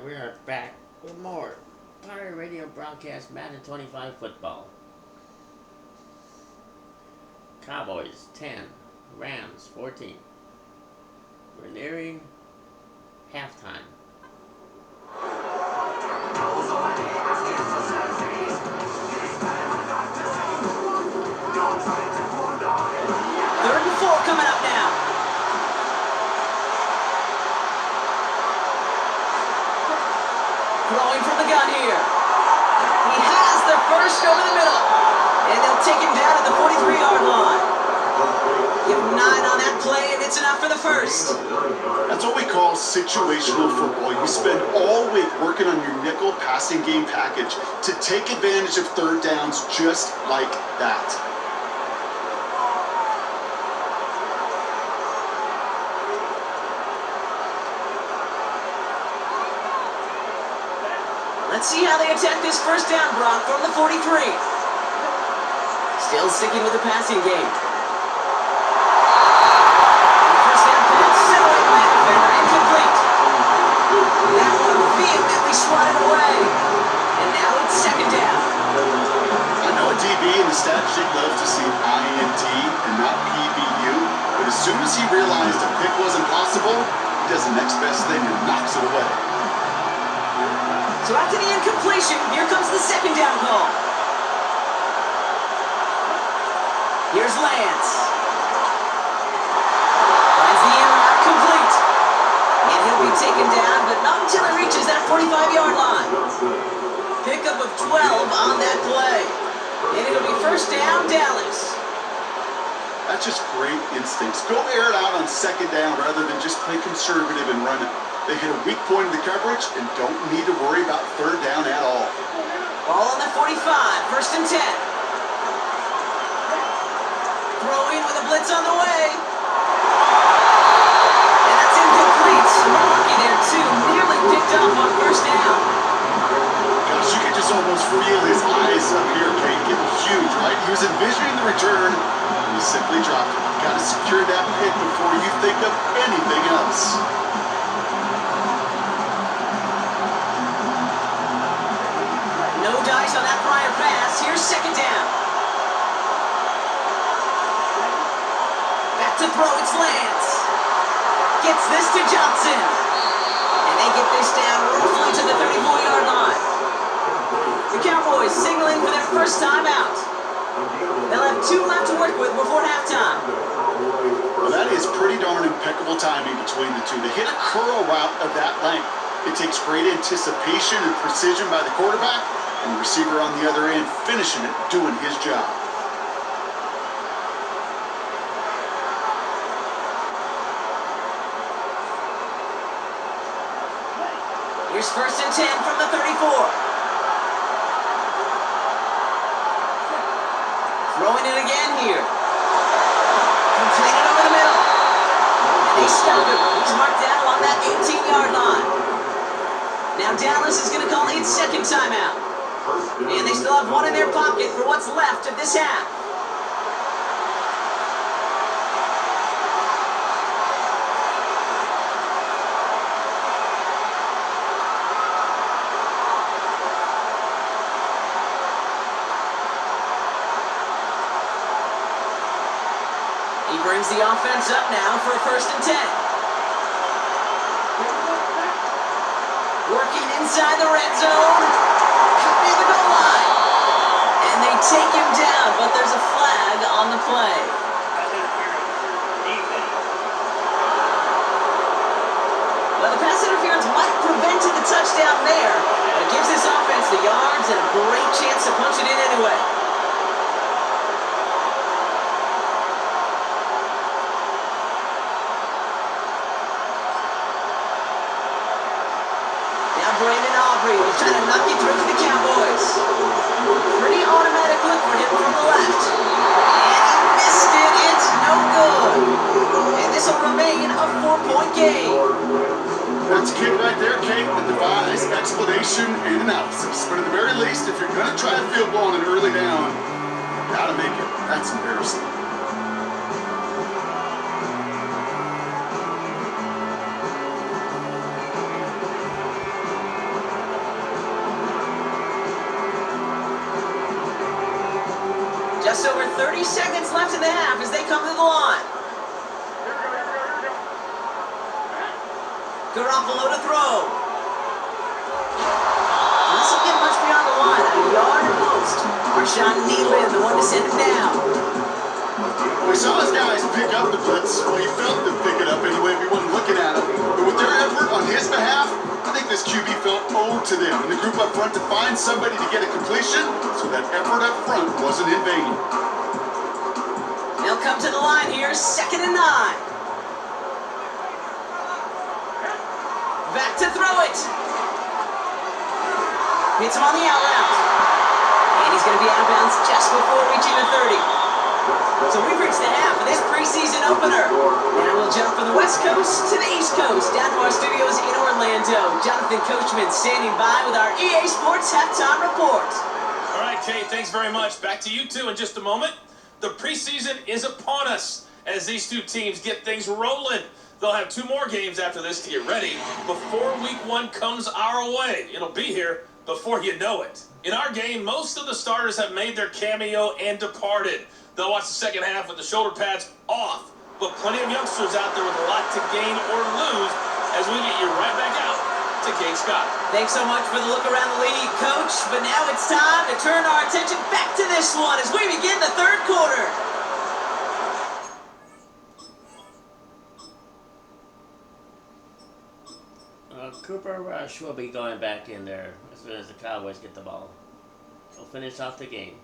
we are back with more Pirate Radio broadcast Madden 25 football. Cowboys 10, Rams 14. We're nearing halftime. Third and 4 coming up now. Throwing from the gun here. He has the first over the middle. And they'll take him down at the 43-yard line. Give him 9 on that play, and it's enough for the first. That's what we call situational football. You spend all week working on your nickel passing game package to take advantage of third downs just like that. Let's see how they attack this first down, Brock, from the 43. Still sticking with the passing game. First down pass, set away by a defender, incomplete. That one vehemently swatted away. And now it's second down. I know a DB in the stat sheet loves to see INT and not PBU, but as soon as he realized a pick wasn't possible, he does the next best thing and knocks it away. So after the incompletion, here comes the second down call. Here's Lance. Finds the end route complete. And he'll be taken down, but not until he reaches that 45-yard line. Pickup of 12 on that play. And it'll be first down, Dallas. That's just great instincts. Go air it out on second down rather than just play conservative and run it. They hit a weak point in the coverage and don't need to worry about third down at all. Ball on the 45, first and 10. Throwing with a blitz on the way. And that's incomplete. Lucky there too, nearly picked up on first down. Gosh, you can just almost feel his eyes up here, Kate, getting huge, right? He was envisioning the return, and he simply dropped it. Got to secure that pick before you think of anything else. No dice on that prior pass. Here's second down. Back to throw, it's Lance. Gets this to Johnson. And they get this down roughly to the 34-yard line. The Cowboys signaling for their first time out. They'll have 2 left to work with before halftime. Well, that is pretty darn impeccable timing between the two. To hit a curl route of that length, it takes great anticipation and precision by the quarterback, and the receiver on the other end finishing it, doing his job. Here's first and 10 from the 34. Throwing it again here. Completed over the middle. And they stop him. He's marked down along that 18-yard line. Now Dallas is going to call its second timeout. And they still have 1 in their pocket for what's left of this half. He brings the offense up now for a first and 10. Working inside the red zone. Near the goal line. And they take him down, but there's a flag on the play. Well, the pass interference might have prevented the touchdown there, but it gives this offense the yards and a great chance to punch it in anyway. Brandon Aubrey will try to knock it through for the Cowboys. Pretty automatic look for him from the left. And he missed it. It's no good. And this will remain a 4-point game. That's a kid right there, Kate, that defies explanation and analysis. But at the very least, if you're going to try a field goal on an early down, you got to make it. That's embarrassing. Just over 30 seconds left in the half as they come to the line. Garoppolo to throw. Doesn't get much beyond the line, a yard at most. Marshawn Nealon, the one to send him down. We saw his guys pick up the blitz. Well, he felt them pick it up anyway if he wasn't looking at him. But with their effort on his behalf, I think this QB felt owed to them. And the group up front to find somebody to get a completion, so that effort up front wasn't in vain. They'll come to the line here, 2nd and 9. Back to throw it. Hits him on the out route. And he's going to be out of bounds just before reaching the 30. So we've reached the half of this preseason opener. And we'll jump from the West Coast to the East Coast, down to our studios in Orlando. Jonathan Coachman standing by with our EA Sports Halftime Report. All right, Kay, thanks very much. Back to you two in just a moment. The preseason is upon us as these two teams get things rolling. They'll have 2 more games after this to get ready before week 1 comes our way. It'll be here before you know it. In our game, most of the starters have made their cameo and departed. They'll watch the second half with the shoulder pads off, but plenty of youngsters out there with a lot to gain or lose as we get you right back out to Kate Scott. Thanks so much for the look around the league, Coach. But now it's time to turn our attention back to this one as we begin the 3rd quarter. Cooper Rush will be going back in there as soon as the Cowboys get the ball. He'll finish off the game.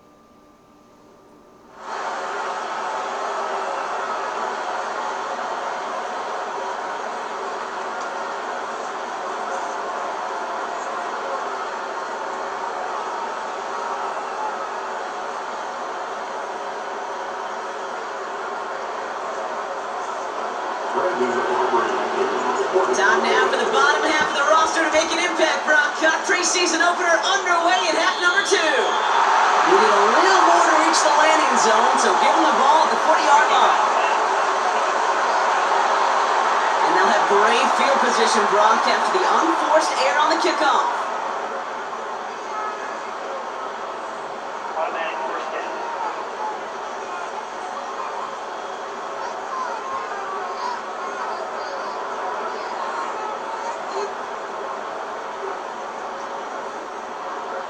Time now for the bottom half of the roster to make an impact. Broncos preseason opener underway in half number 2. We need a little more to reach the landing zone, so give them the ball at the 40-yard line. And they'll have great field position, Brock, after the unforced error on the kickoff.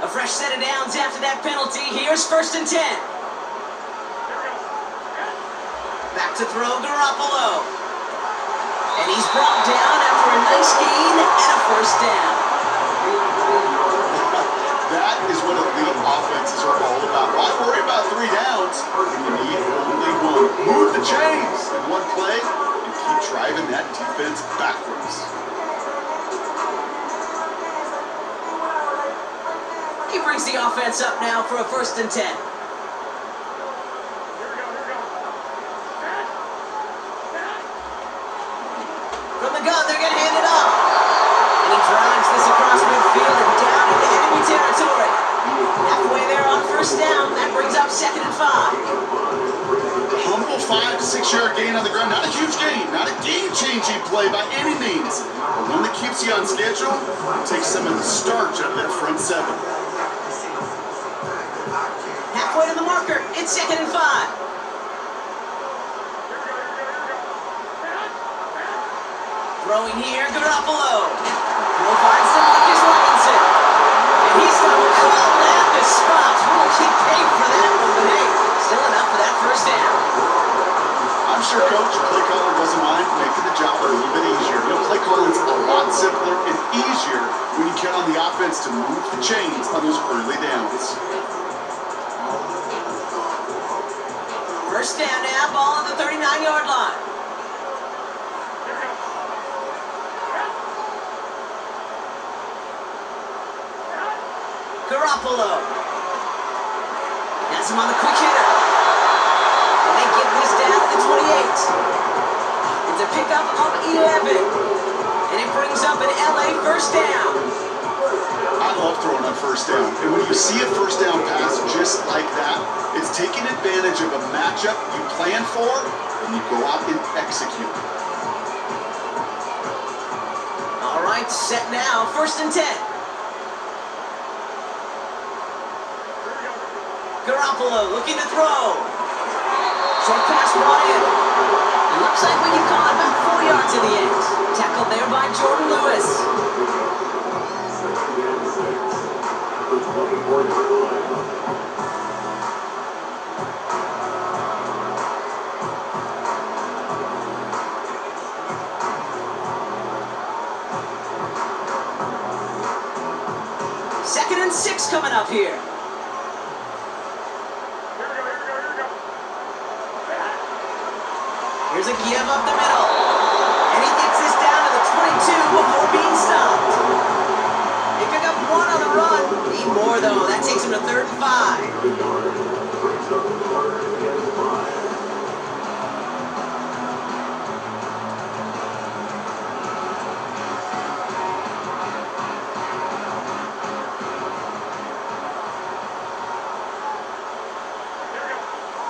A fresh set of downs after that penalty. Here's 1st and 10. Back to throw Garoppolo. And he's brought down after a nice gain and a 1st down. That is what elite offenses are all about. Why worry about 3 downs when you need only 1? Move the chains in 1 play and keep driving that defense backwards. He brings the offense up now for a 1st and 10. From the gun, they're going to hand it off. And he drives this across midfield and down into enemy territory. Halfway there on 1st down. That brings up 2nd and 5. Humble 5 to 6 yard gain on the ground. Not a huge gain, not a game-changing play by any means. But one that keeps you on schedule and takes some of the starch out of that front 7. Halfway to the marker, it's 2nd and 5. Throwing here, Garoppolo. Throw finds DeMarcus Robinson. And he's going to call that the spot. We'll keep paid for that one, but hey, still enough for that 1st down. I'm sure Coach, play caller doesn't mind making the job a little bit easier. You know, play calling's a lot simpler and easier when you count on the offense to move the chains on those early downs. 1st down now, ball on the 39-yard line. Garoppolo. Has him on the quick hitter. And they get this down to the 28. It's a pickup of 11. And it brings up an LA 1st down. I love throwing on 1st down. And when you see a 1st down pass just like that, it's taking advantage of a matchup you plan for and you go out and execute. All right, set now, 1st and 10. Garoppolo looking to throw. Short pass Ryan. It looks like we can call it about 4 yards in the end. Tackled there by Jordan Lewis. Second and 6 coming up here. Here's a give up the middle. And he gets this down to the 22 before being stopped. They pick up 1 on the run. Need more though. That takes him to 3rd and 5.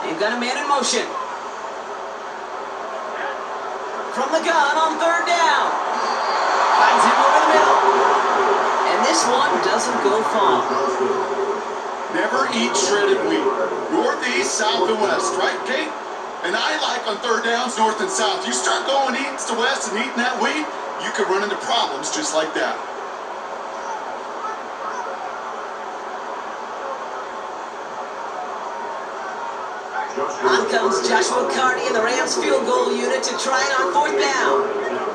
They've got a man in motion. From the gun on 3rd down. Finds him over the middle. And this one doesn't go far. Never eat shredded wheat. Northeast, south, and west, right, Kate? And I like on 3rd downs, north and south. You start going east to west and eating that wheat, you could run into problems just like that. On comes Joshua Carney in the Rams field goal unit to try it on 4th down.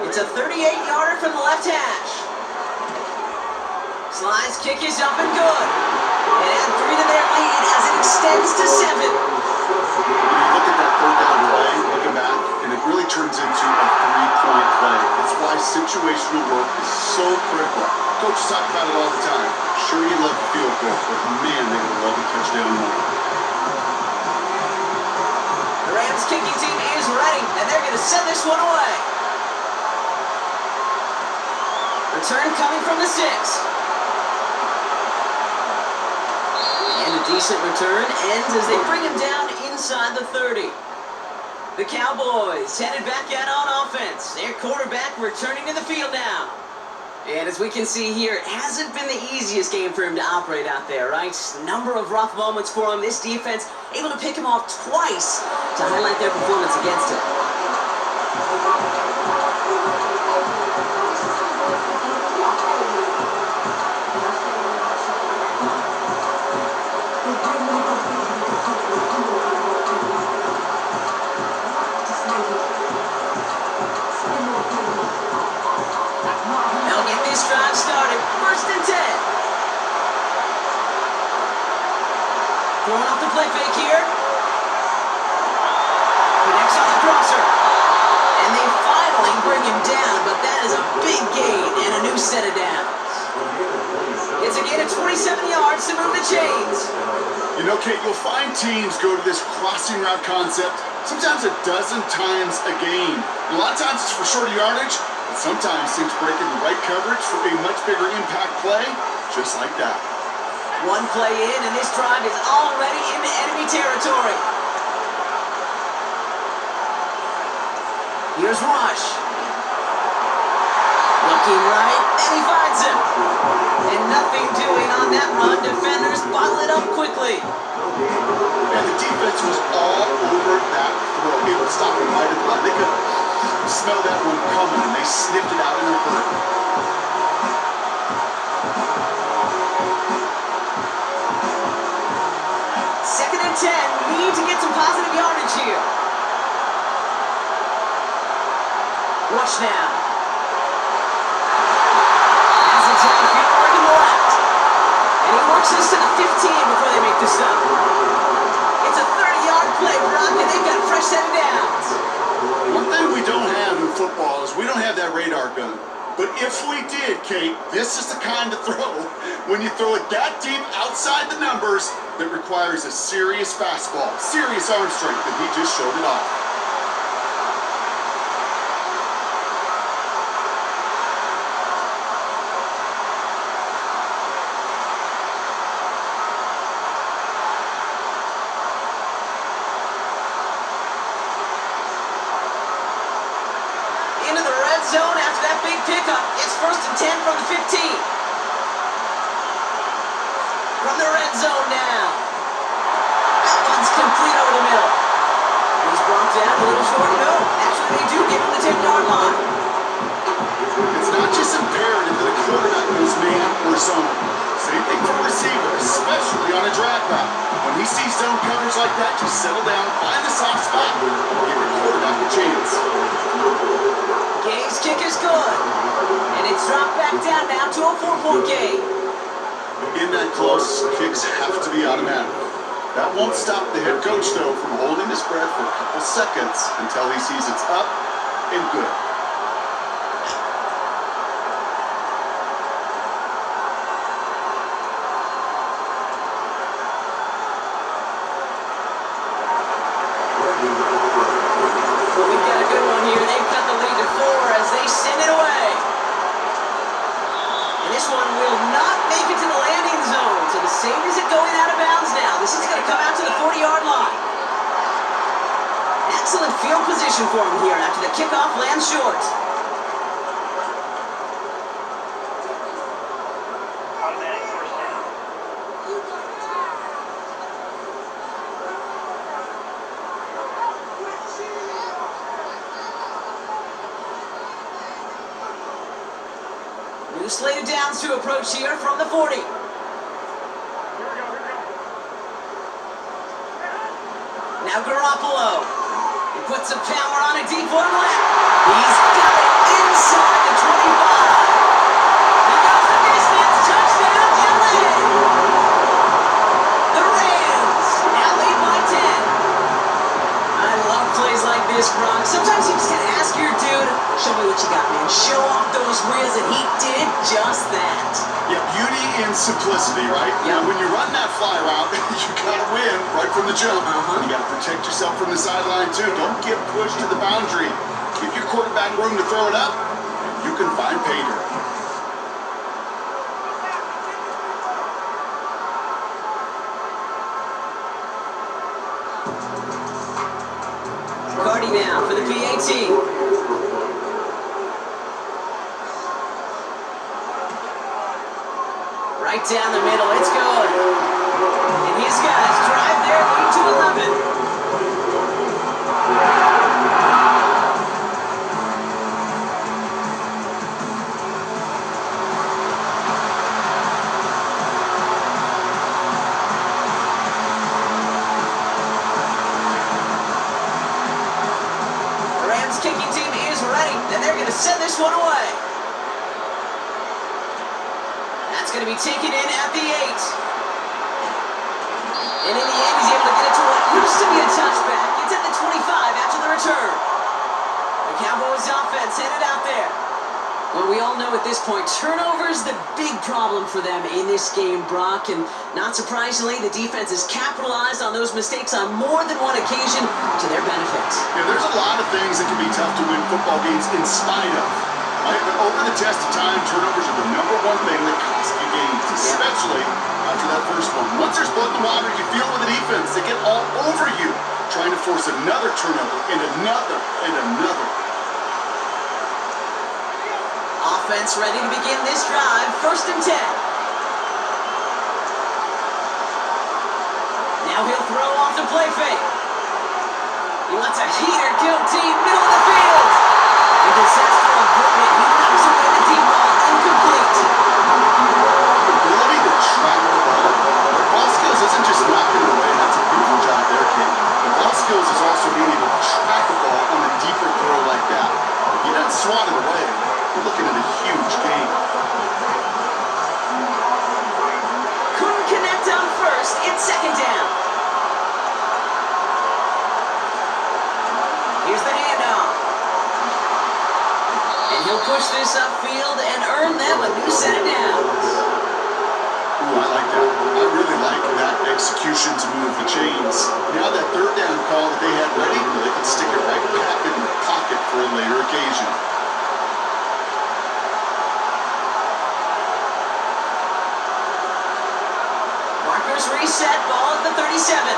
It's a 38-yarder from the left hash. Slide's kick is up and good. And add 3 to their lead as it extends to 7. When you look at that 3rd down play, looking back, and it really turns into a 3-point play. It's why situational work is so critical. Coaches talk about it all the time. Sure, you love the field goal, but man, they would love a touchdown more. The Rams kicking team is ready, and they're going to send this one away. Return coming from the 6. And a decent return ends as they bring him down inside the 30. The Cowboys headed back out on offense. Their quarterback returning to the field now. And as we can see here, it hasn't been the easiest game for him to operate out there, right? Number of rough moments for him. This defense able to pick him off twice to highlight their performance against him. Drive started, 1st and 10. Throwing off the play fake here. Connects on the crosser. And they finally bring him down, but that is a big gain and a new set of downs. It's a gain of 27 yards to move the chains. You know, Kate, you'll find teams go to this crossing route concept sometimes a dozen times a game. A lot of times it's for shorter yardage. Sometimes teams break in the right coverage for a much bigger impact play, just like that. One play in, and this drive is already into enemy territory. Here's Rush. Looking right, and he finds him. And nothing doing on that run. Defenders bottle it up quickly. And the defense was all over that throw. Able to stop him right at the line. They could smell that one coming, and they sniffed it out in a hurry. Second and 10. Need to get some positive yardage here. Rush now. Has it downfield, working left. And he works this to the 15 before they make the stop. It's a 30-yard play, Brock, and they've got a fresh set of downs. One thing we don't have in football is we don't have that radar gun. But if we did, Kate, this is the kind of throw, when you throw it that deep outside the numbers, that requires a serious fastball, serious arm strength, and he just showed it off. Into the red zone after that big pickup. It's 1st and 10 from the 15. From the red zone now. Just like that, just settle down, find the soft spot, and give your quarterback a chance. Gay's kick is good. And it's dropped back down now to a 4-point game. In that close, kicks have to be automatic. That won't stop the head coach, though, from holding his breath for a couple seconds until he sees it's up and good. Well, we've got a good one here. They've cut the lead to 4 as they send it away. And this one will not make it to the landing zone. So the Sabres are going out of bounds now. This is going to come out to the 40-yard line. Excellent field position for him here after the kickoff lands short. New slated downs to approach here from the 40. Now Garoppolo. He puts some power on a deep one left. He's got it inside the 25. He goes the distance. Touchdown, LA. The Rams now lead by 10. I love plays like this, Brock. Sometimes you just gotta ask your dude, show me what you got, man. Show off those reels, and he did just that. Yeah, beauty and simplicity, right? Yeah. When you run that fly route, you gotta win right from the jump. You gotta protect yourself from the sideline too. Don't get pushed to the boundary. Give your quarterback room to throw it up, and you can find pay dirt. Cardi now for the PAT. Right down the middle, it's good. And his guys drive their lead to 11. The Rams kicking team is ready, and they're going to send this one away. That's going to be taken in at the 8. And in the end, he's able to get it to what used to be a touchback. It's at the 25 after the return. The Cowboys offense headed out there. Well, we all know at this point, turnovers the big problem for them in this game, Brock. And not surprisingly, the defense has capitalized on those mistakes on more than one occasion to their benefit. Yeah, there's a lot of things that can be tough to win football games in spite of. Right? But over the test of time, turnovers are the #1 thing that costs you games, especially after that first one. Once there's blood in the water, you feel with the defense, they get all over you, trying to force another turnover and another and another. Offense ready to begin this drive. 1st and 10. Now he'll throw off the play fake. He lets a heater go deep, middle of the field. A disaster avoided. He knocks away the deep ball, incomplete. The ability to track the ball. The ball skills isn't just knocking it away. That's a beautiful job there, kid. The ball skills is also being able to track the ball on a deeper throw like that. If he doesn't swat it away, we're looking at a huge game. Couldn't connect on 1st. It's 2nd down. Here's the handoff. And he'll push this upfield and earn them a new set of downs. Ooh, I like that. I really like that execution to move the chains. Now that 3rd down call that they had ready, they can stick it right back in the pocket for a later occasion. Markers reset, ball at the 37.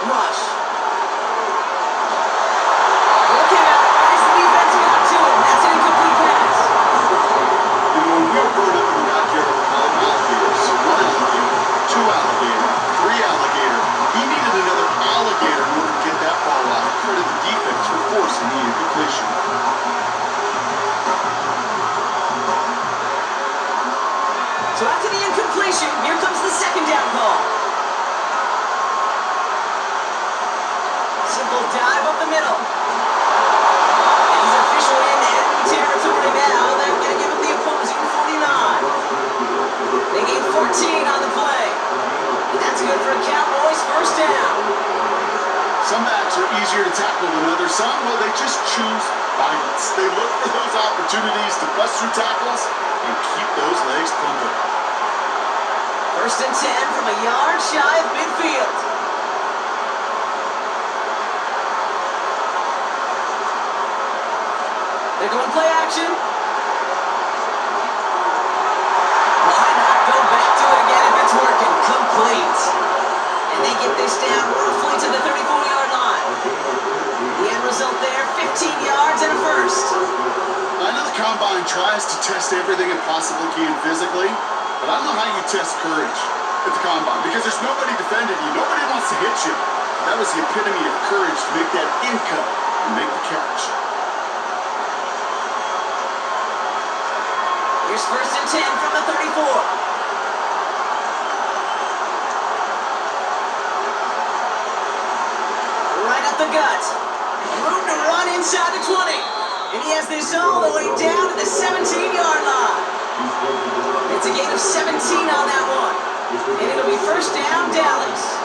Rush. Look out, as the defense got to him. That's an incomplete pass. You know, when we were growing up in the backyard, we called them alligators. So 1 alligator, 2 alligator, 3 alligator. He needed another alligator in order to get that ball off. Credit the defense for forcing the incompletion. So after the incompletion, here comes the opportunities to bust through tackles and keep those legs pumping. 1st and 10 from a yard shy of midfield. They're going play action. Why not go back to it again if it's working? Complete. And they get this down roughly to the 34-yard line. The end result there, 15 yards and a first. I know the Combine tries to test everything it possibly can physically, but I don't know how you test courage at the Combine because there's nobody defending you. Nobody wants to hit you. That was the epitome of courage to make that in cut and make the catch. Here's 1st and 10 from the 34. Right up the gut. Room to run inside the 20. And he has this all the way down to the 17-yard line. It's a gain of 17 on that one. And it'll be 1st down, Dallas.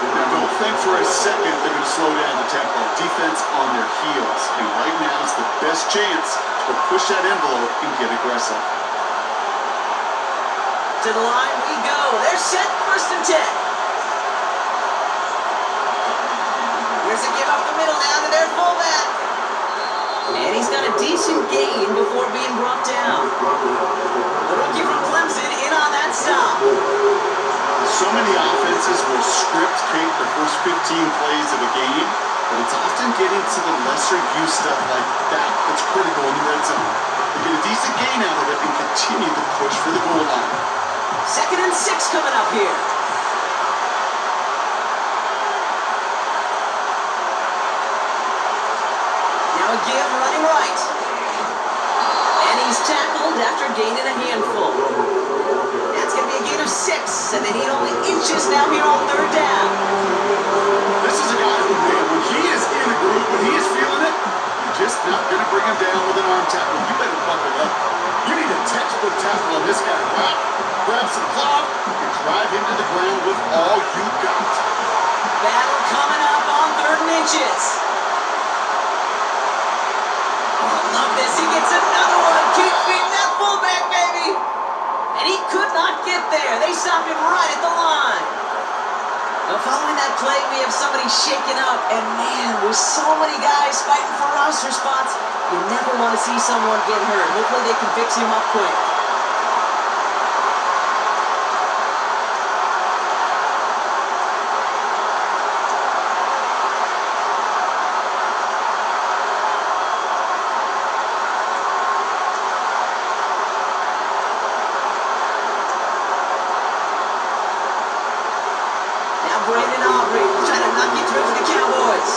Now don't think for a second they're going to slow down the tempo. Defense on their heels. And right now is the best chance to push that envelope and get aggressive. To the line we go. They're set, 1st and 10. Here's a give up the middle now to their fullback. And he's got a decent gain before being brought down. The rookie from Clemson in on that stop. So many offenses will script cape the first 15 plays of a game, but it's often getting to the lesser used stuff like that that's critical in the red zone. They get a decent gain out of it and continue to push for the goal line. 2nd and 6 coming up here. Now a give running right. And he's tackled after gaining a handful. That's going to be a gain of 6, and they need only inches now here on 3rd down. This is a guy who, man, when he is in a group, when he is feeling it, you're just not going to bring him down with an arm tackle. You better buckle up. You need a textbook tackle on this guy. Wow. Grab some cloth and drive him to the ground with all you got. Battle coming up on 3rd and inches. Oh, love this. He gets another one. Keep feeding that fullback, baby. And he could not get there. They stop him right at the line. Now, following that play, we have somebody shaken up. And man, with so many guys fighting for roster spots, you never want to see someone get hurt. Hopefully they can fix him up quick. Trying to knock it through for the Cowboys.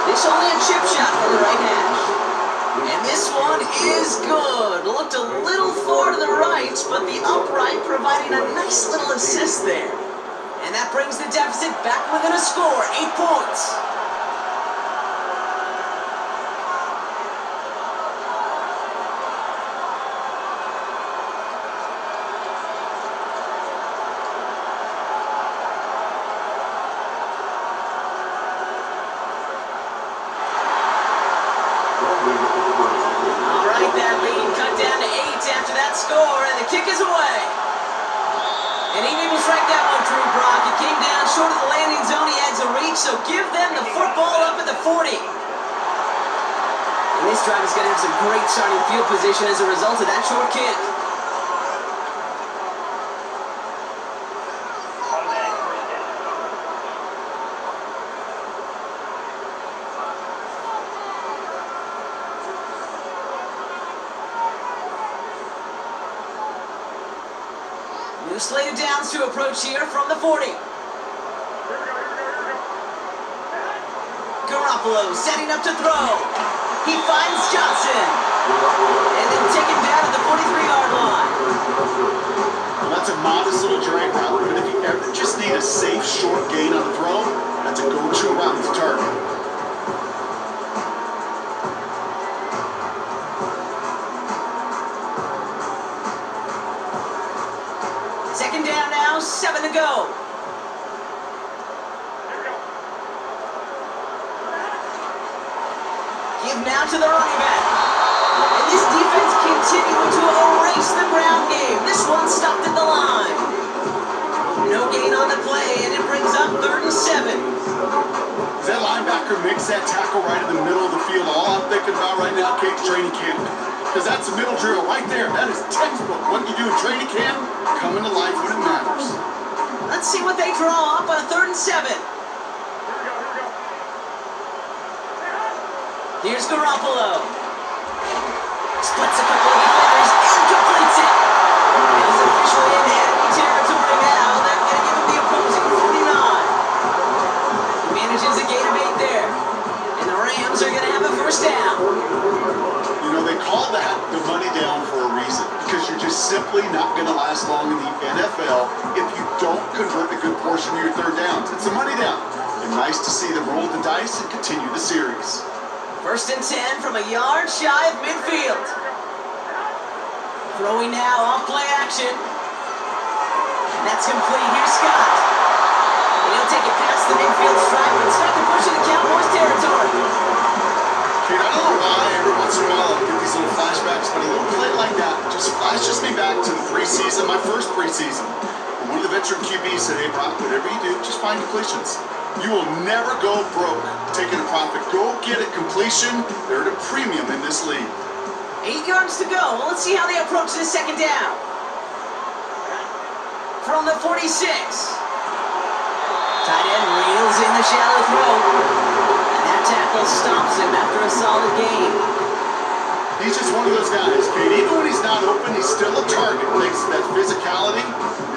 This only a chip shot from the right hash. And this one is good. Looked a little far to the right, but the upright providing a nice little assist there. And that brings the deficit back within a score, 8 points. Score, and the kick is away. And he didn't strike that one through, Brock. It came down short of the landing zone. He had to reach, so give them the football up at the 40. And this drive is going to have some great starting field position as a result of that short kick. New slate of downs to approach here from the 40. Garoppolo setting up to throw. He finds Johnson. And then taken down at the 43-yard line. Well, that's a modest little drag route, but if you ever just need a safe, short gain on the throw, that's a go-to route to target. Second down now, 7 to go. Give now to the running back. that tackle right in the middle of the field. All I'm thinking about right now, Kate, training camp. Because that's the middle drill right there. That is textbook. What you do in training camp, coming to life when it matters. Let's see what they draw up on a 3rd and 7. Here's Garoppolo. Splits a couple of defenders and completes it. And he's officially in enemy territory now. They're going to give him the opposing 49. He manages a gain of 8 there. And the Rams are going to have a first down. You know, they call that the money down for a reason. Because you're just simply not going to last long in the NFL if you don't convert a good portion of your 3rd downs. It's a money down. And nice to see them roll the dice and continue the series. 1st and 10 from a yard shy of midfield. Throwing now off play action. That's complete. Here's Scott. And he'll take it past the midfield stripe and start to push into Cowboys territory. Kate, I don't know why every once in a while I get these little flashbacks, but a little play like that just flashes me back to the preseason, my first preseason. And one of the veteran QBs said, hey, Brock, whatever you do, just find completions. You will never go broke taking a profit. Go get a completion. They're at a premium in this league. 8 yards to go. Well, let's see how they approach this 2nd down. From the 46. Tight end reels in the shallow throw. And that tackle stops him after a solid gain. He's just one of those guys, Kate. Even when he's not open, he's still a target. Thanks to that physicality,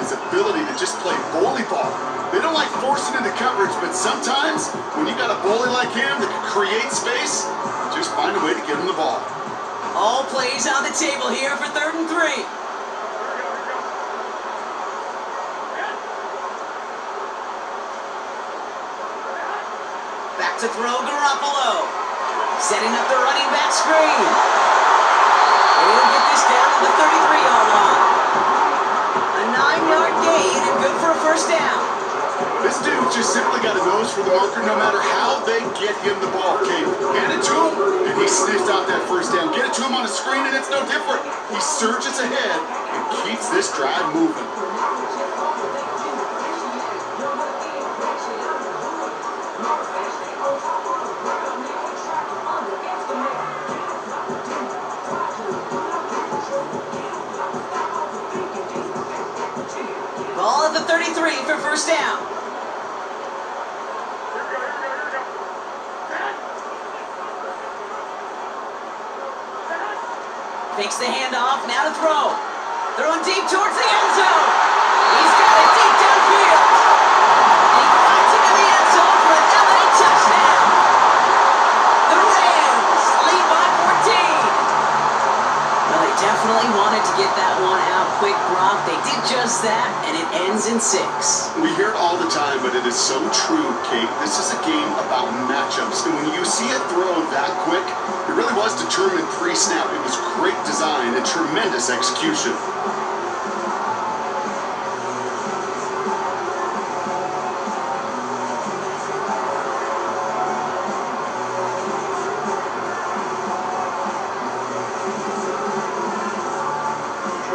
his ability to just play bully ball. They don't like forcing into coverage, but sometimes when you got a bully like him that can create space, just find a way to get him the ball. All plays on the table here for 3rd and 3. Back to throw Garoppolo. Setting up the running back screen. And he'll get this down to the 33-yard line. A 9-yard gain and good for a first down. This dude just simply got a nose for the marker no matter how they get him the ball, Kate. Hand it to him, and he sniffs out that first down. Get it to him on a screen, and it's no different. He surges ahead and keeps this drive moving. Ball at the 33 for first down. Fakes the handoff, now to throw. Throwing deep towards the end zone. He's got it deep downfield. He finds it in the end zone for an LA touchdown. The Rams lead by 14. Well, they definitely wanted to get that one out quick, Brock. They did just that, and it ends in 6. We hear it all the time, but it is so true, Kate. This is a game about matchups. And when you see a throw that quick, it really was determined pre-snap. It was great design and tremendous execution.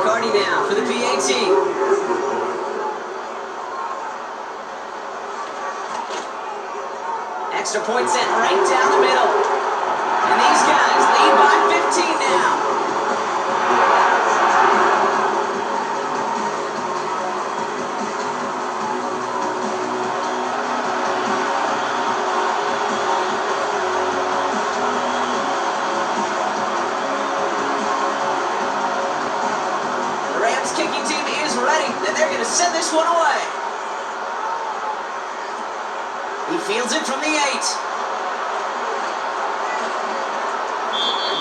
Cardi now for the PAT. Extra point set right down the middle. And these guys lead by 15 now. The Rams kicking team is ready, and they're going to send this one away. He fields it from the 8.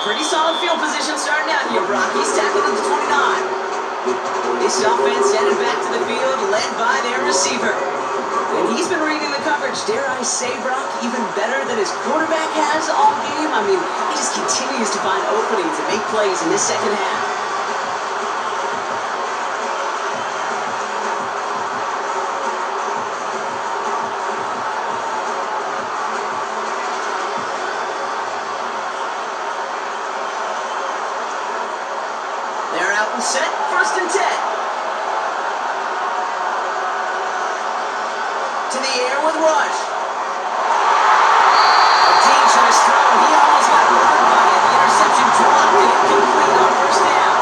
Pretty solid field position starting out here, Brock. He's tackled at the 29. This offense headed back to the field, led by their receiver. And he's been reading the coverage, dare I say, Brock, even better than his quarterback has all game. I mean, he just continues to find openings and make plays in this second half. They're out and set, 1st and 10. To the air with Rush. A deep interception dropped and incomplete on first down.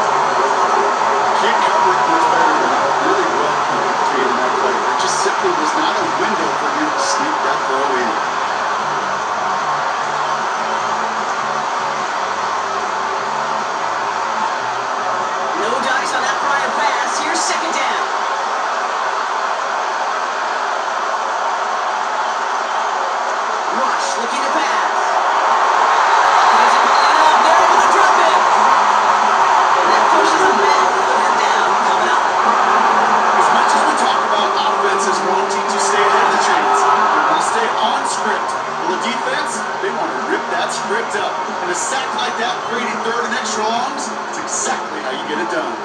Can't cover it much better than that. Really well communicated in that play. There just simply was not a window for him to sneak that throw in. No dice on that prior pass. Here's second down. Rush looking to pass. There's a ball up. They're able to drop it. And that pushes them back. Third down coming up. As much as we talk about offenses wanting to stay ahead of the chains, they want to stay on script. Well, the defense, they want to rip that script up. And a sack like that, creating third and extra longs, it's exactly how you get it done.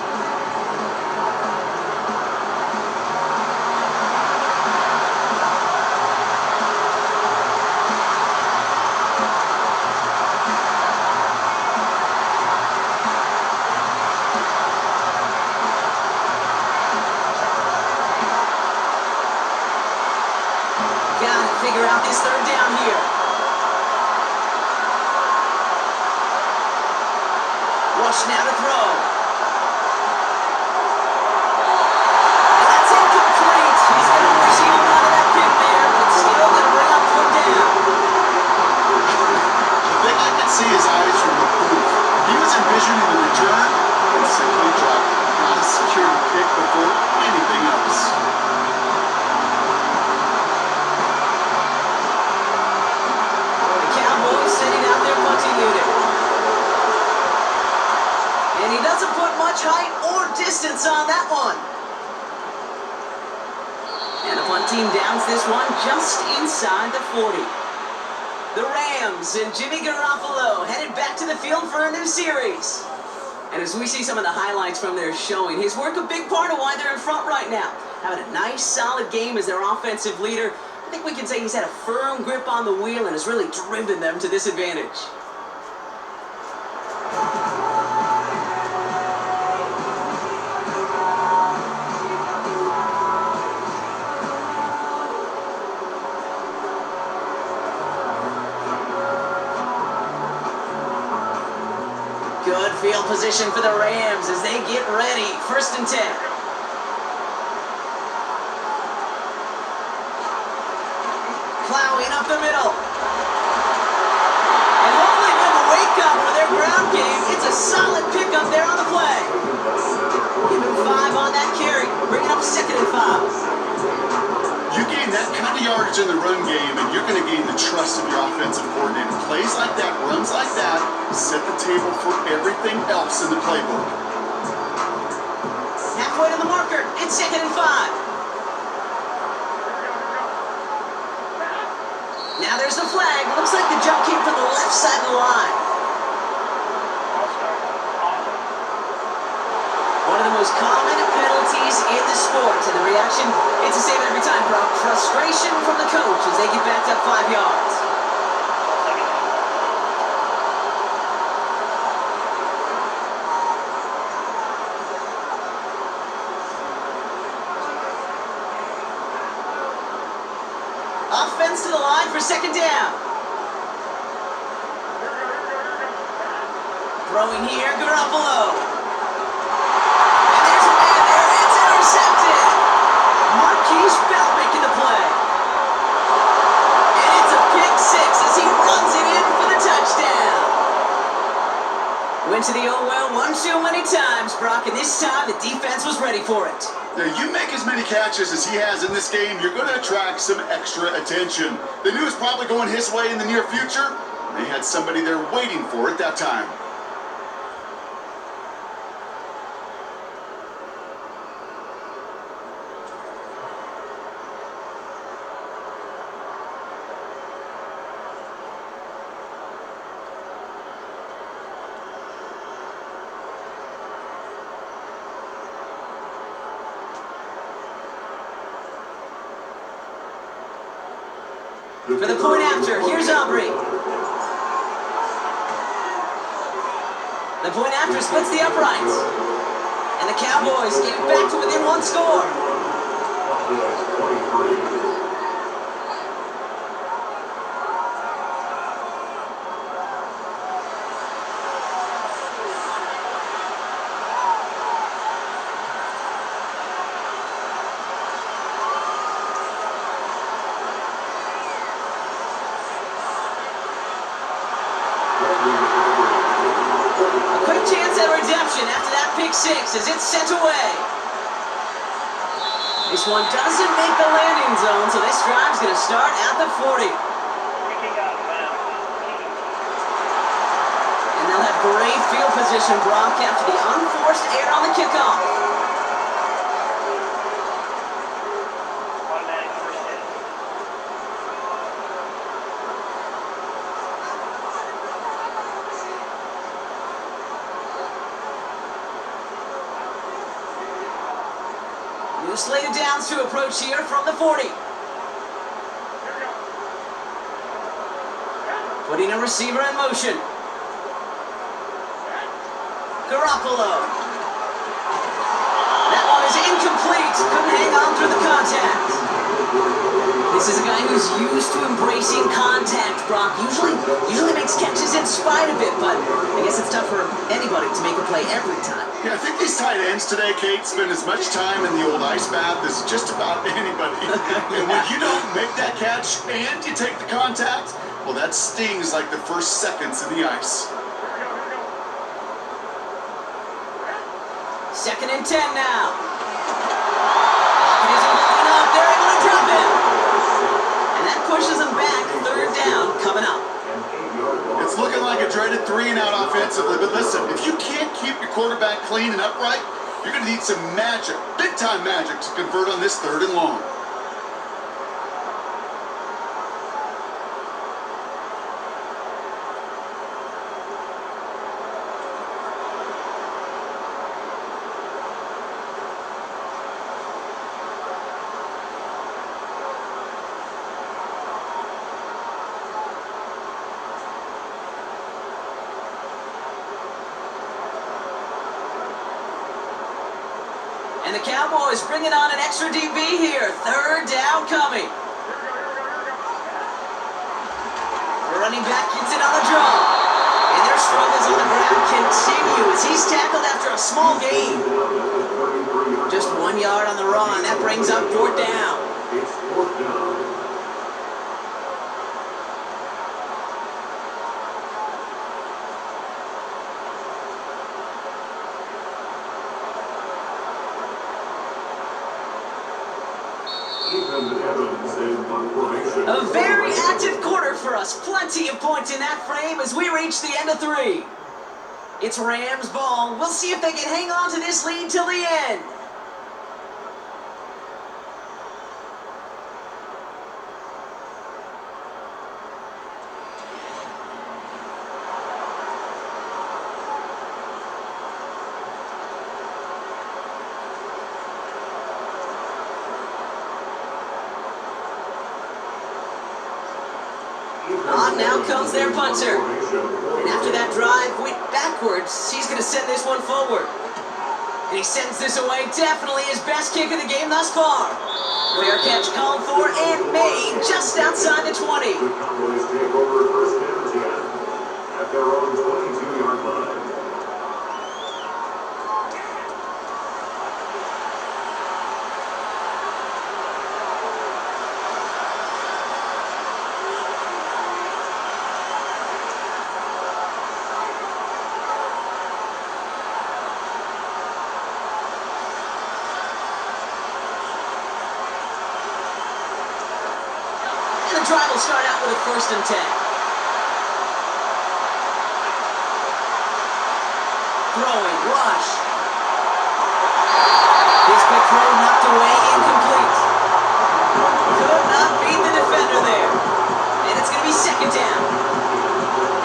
Gotta figure out this third down here. Rush now to throw. And that's incomplete. He's going to wish he hung out of that pit there, but still going to bring up third down. The thing I could see his eyes from the booth. He was envisioning the return and simply dropped it. Got to secure the pick before anything else. The Cowboys sending out their punting unit. And he doesn't put much height or distance on that one. And the punt team downs this one just inside the 40. The Rams and Jimmy Garoppolo headed back to the field for a new series. And as we see some of the highlights from their showing, his work a big part of why they're in front right now. Having a nice, solid game as their offensive leader. I think we can say he's had a firm grip on the wheel and has really driven them to this advantage. Good field position for the Rams as they get ready. 1st and 10. Plowing up the middle. And hopefully a bit of a wake-up for their ground game. It's a solid pickup there on the play. Give him 5 on that carry. Bring it up 2nd and 5. You gain that kind of yardage in the run game, and you're going to gain the trust of your offensive coordinator. Plays like that, runs like that, set the table for everything else in the playbook. Halfway to the marker. It's 2nd and 5. Now there's the flag. Looks like the jump came from the left side of the line. One of the most common penalties in the sport. And the reaction, it's the same every time, bro. Frustration from the coach as they get backed up 5 yards. Offense to the line for 2nd down. Throwing here, Garoppolo. And there's a man there. It's intercepted. Marquise Bell making the play. And it's a pick 6 as he runs it in for the touchdown. Went to the oh well one too many times, Brock, and this time the defense was ready for it. Now, you make as many catches as he has in this game, you're going to attract some extra attention. They knew it was probably going his way in the near future. They had somebody there waiting for it that time. For the point after, here's Aubrey. The point after splits the uprights. And the Cowboys get it back to within 1 score. interception after that pick six as it's sent away. This one doesn't make the landing zone, so this drive's going to start at the 40. And they'll have great field position, Brock, after the unforced error on the kickoff. New slate of downs to approach here from the 40. Putting a receiver in motion. Garoppolo. That one is incomplete. Couldn't hang on through the contact. This is a guy who's used to embracing contact, Brock. Usually makes catches in spite of it, but I guess it's tough for anybody to make a play every time. Yeah, I think these tight ends today, Kate, spend as much time in the old ice bath as just about anybody. And when you don't make that catch and you take the contact, well, that stings like the first seconds in the ice. 2nd and 10 now. Pocket isn't holding up. They're able to drop it. And that pushes them back. 3rd down coming up. It's looking like a dreaded 3-and-out offensively, but listen, if you can't keep your quarterback clean and upright, you're going to need some magic, big-time magic, to convert on this 3rd and long. And the Cowboys bringing on an extra DB here. 3rd down coming. The running back gets it on the draw. And their struggles on the ground continue as he's tackled after a small gain. Just 1 yard on the run. That brings up 4th down. A very active quarter for us. Plenty of points in that frame as we reach the end of 3. It's Rams ball. We'll see if they can hang on to this lead till the end. On now comes their punter. And after that drive went backwards, he's going to send this one forward. And he sends this away. Definitely his best kick of the game thus far. Fair catch called for and made just outside the 20. At their own 22-yard line. The drive will start out with a 1st and 10. Throwing, rush. This quick throw knocked away, incomplete. Could not beat the defender there. And it's going to be 2nd down.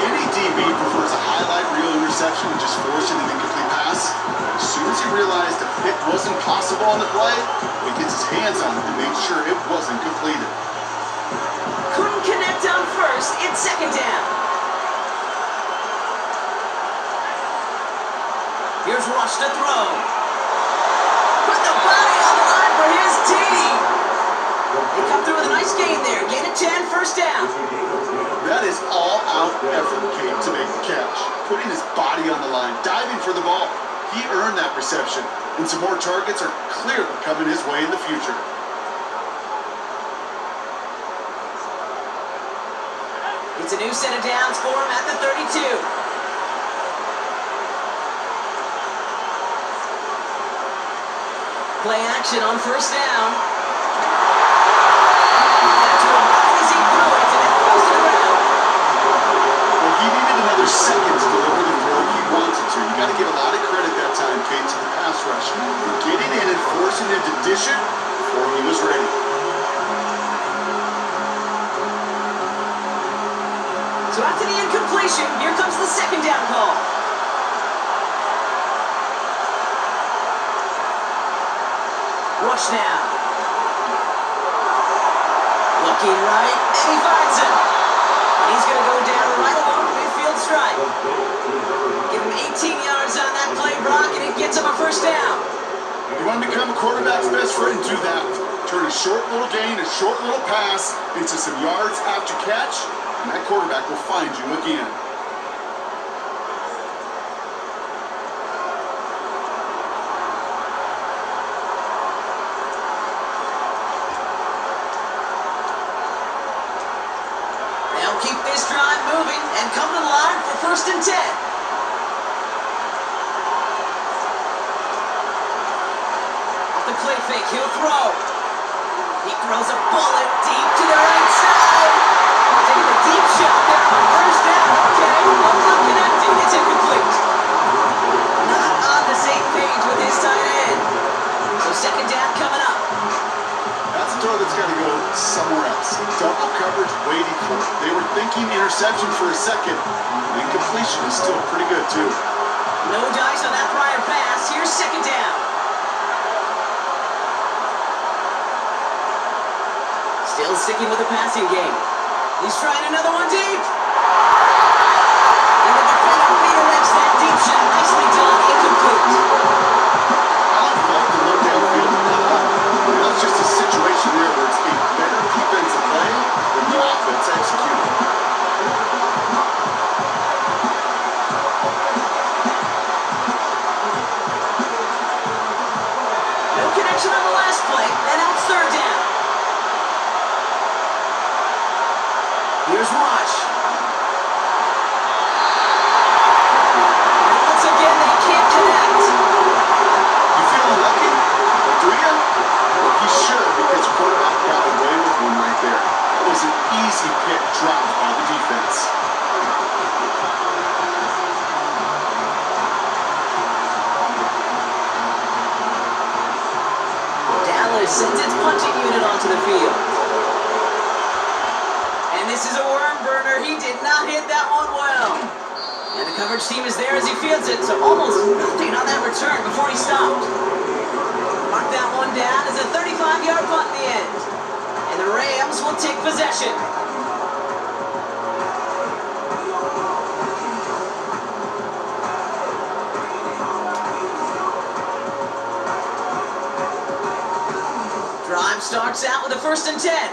Any DB prefers a highlight reel interception and just forcing an incomplete pass. As soon as he realized a pick wasn't possible on the play, he gets his hands on it and made sure it wasn't completed. Couldn't connect on 1st. It's 2nd down. Here's Rush to throw. Put the body on the line for his team. They come through with a nice gain there. Gain of 10, 1st down. That is all-out effort, Kate, to make the catch. Putting his body on the line, diving for the ball. He earned that reception, and some more targets are clearly coming his way in the future. It's a new set of downs for him at the 32. Play action on first down. After a run as he threw it, and it falls to the ground. Well, he needed another second to deliver the throw he wanted to. You got to give a lot of credit that time, Kate, to the pass rush for getting in and forcing him to dish it before he was ready. So after the incompletion, here comes the second down call. Rush now. Looking right, and he finds him. And he's going to go down right along the midfield stripe. Give him 18 yards on that play, Brock, and it gets him a first down. You want to become a quarterback's best friend, do that. Turn a short little gain, a short little pass into some yards after catch, and that quarterback will find you again. They'll keep this drive moving and come to the line for 1st and 10. Off the play fake, he'll throw. He throws a bullet deep to the right side. Taking a deep shot there on 1st down. Okay, one connecting. It's incomplete. Not on the same page with his tight end. So 2nd down coming up. That's a throw that's got to go somewhere else. Double coverage waiting for it. They were thinking interception for a second. Incompletion is still pretty good, too. No dice on that prior pass. Here's 2nd down. Still sticking with the passing game. He's trying another one deep. And the defender redirects that deep shot. Nicely done. Incomplete. I don't fault the low downfield at all. That's just a situation there where it's a better defensive play than the offense executed. No connection on the last play. And now it's 3rd down. Here's Rush. And once again, they can't connect. You feeling lucky? Or do you? Well, he should, because quarterback got away with one right there. That was an easy pick dropped by the defense. Dallas sends its punching unit onto the field. And this is a worm burner. He did not hit that one well. And the coverage team is there as he fields it, so almost nothing on that return before he stopped. Mark that one down as a 35-yard punt in the end. And the Rams will take possession. Drive starts out with a 1st and 10.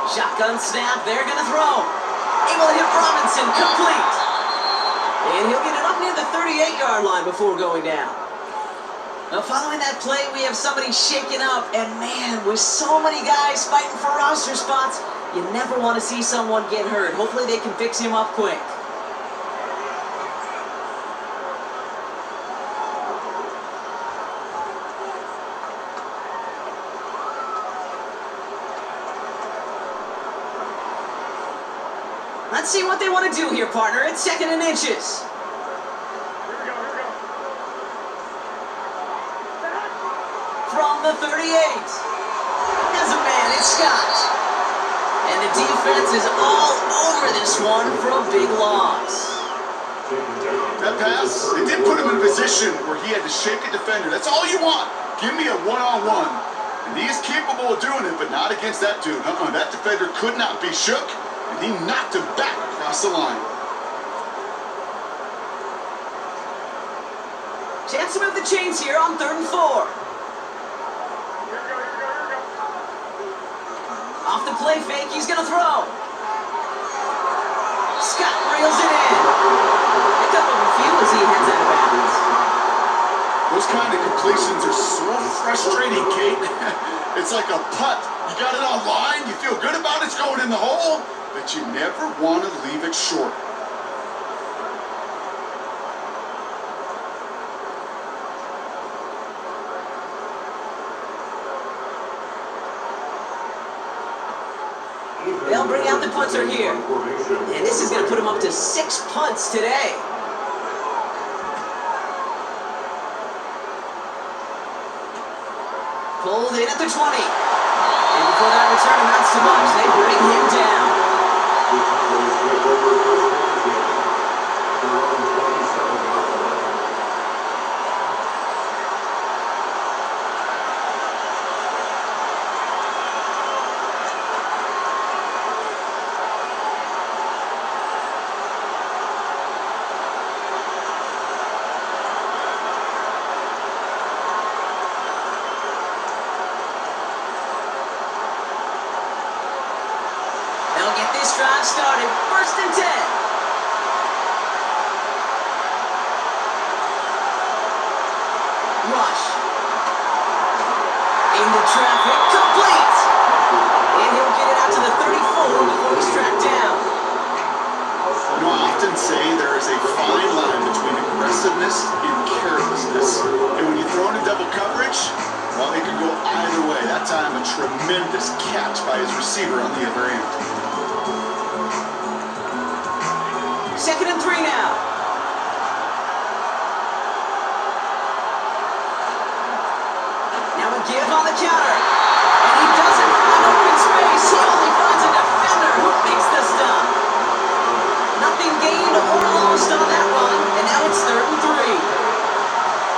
Shotgun snap, they're going to throw. Able to hit Robinson, complete. And he'll get it up near the 38-yard line before going down. Now following that play, we have somebody shaken up. And man, with so many guys fighting for roster spots, you never want to see someone get hurt. Hopefully they can fix him up quick. Let's see what they want to do here, partner. It's 2nd and inches. From the 38. As a man, it's Scott. And the defense is all over this one for a big loss. That pass, it did put him in a position where he had to shake a defender. That's all you want. Give me a one-on-one. And he is capable of doing it, but not against that dude. That defender could not be shook. And he knocked him back across the line. Chance to move the chains here on 3rd and 4. Off the play fake, he's going to throw. Scott reels it in. Pick up a few as he heads out of bounds. Those kind of completions are so frustrating, Kate. It's like a putt. You got it on line, you feel good about it's going in the hole, but you never want to leave it short. swapping out the punter here. And this is going to put him up to 6 punts today. Pulled in at the 20. And before that return amounts to much, they bring him down. They'll get this drive started. 1st and 10. Rush. Into traffic. Complete. And he'll get it out to the 34 before he's tracked down. You know, I often say there is a fine line between aggressiveness and carelessness. And when you throw in a double coverage, well, it can go either way. That time, a tremendous catch by his receiver on the other end. 2nd and 3 now. Now a give on the counter. And he doesn't find open space. He only finds a defender who makes the stop. Nothing gained or lost on that run. And now it's 3rd and 3.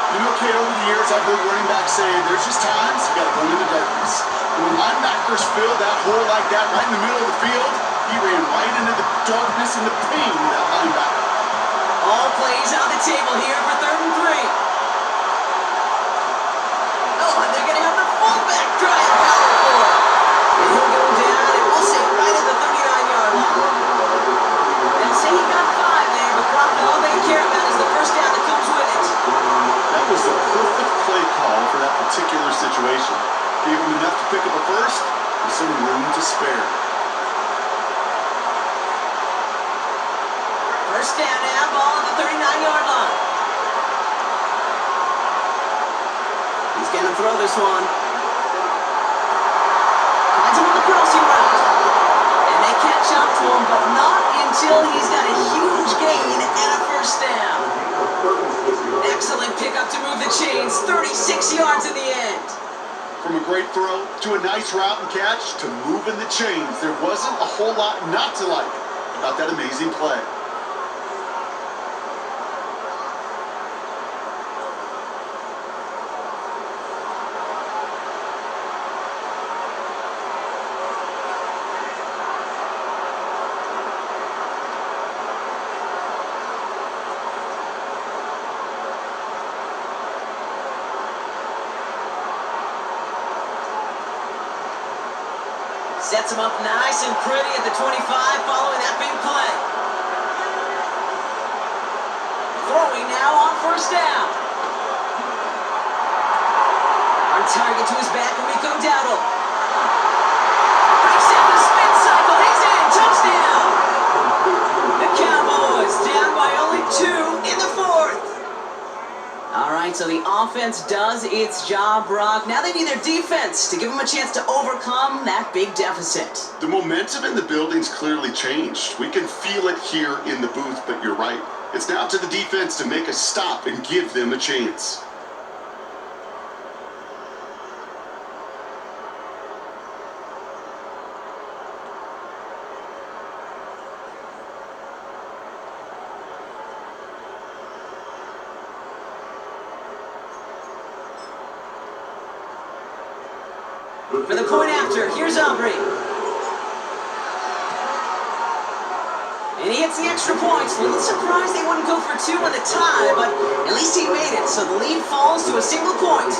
You know, Kate, over the years, I've heard running backs say there's just times you got to run in the darkness. And when linebackers fill that hole like that right in the middle of the field, he ran right into the darkness and the pain of that linebacker. All plays on the table here for 3rd and 3. Oh, and they're going to have the fullback try and power for it. And he'll go down, and we'll say right at the 39-yard line. They'll say he got 5 there, but probably all they care about is the 1st down that comes with it. That was the perfect play call for that particular situation. Gave him enough to pick up a 1st with some room to spare. 1st down now, ball at the 39-yard line. He's going to throw this one. Finds him on the crossing route. And they catch up to him, but not until he's got a huge gain and a 1st down. Excellent pickup to move the chains. 36 yards in the end. From a great throw to a nice route and catch to moving the chains, there wasn't a whole lot not to like about that amazing play. Sets him up nice and pretty at the 25 following that big play. Throwing now on 1st down. On target to his back, Rico Dowdle. Breaks out the spin cycle. He's in. Touchdown. The Cowboys down by only 2 in the 4th. All right, so the offense does its job, Brock. Now they need their defense to give them a chance to overcome that big deficit. The momentum in the building's clearly changed. We can feel it here in the booth, but you're right. It's now to the defense to make a stop and give them a chance. For the point after, here's Aubrey. And he hits the extra points. A little surprised they wouldn't go for 2 in the tie, but at least he made it, so the lead falls to a single point.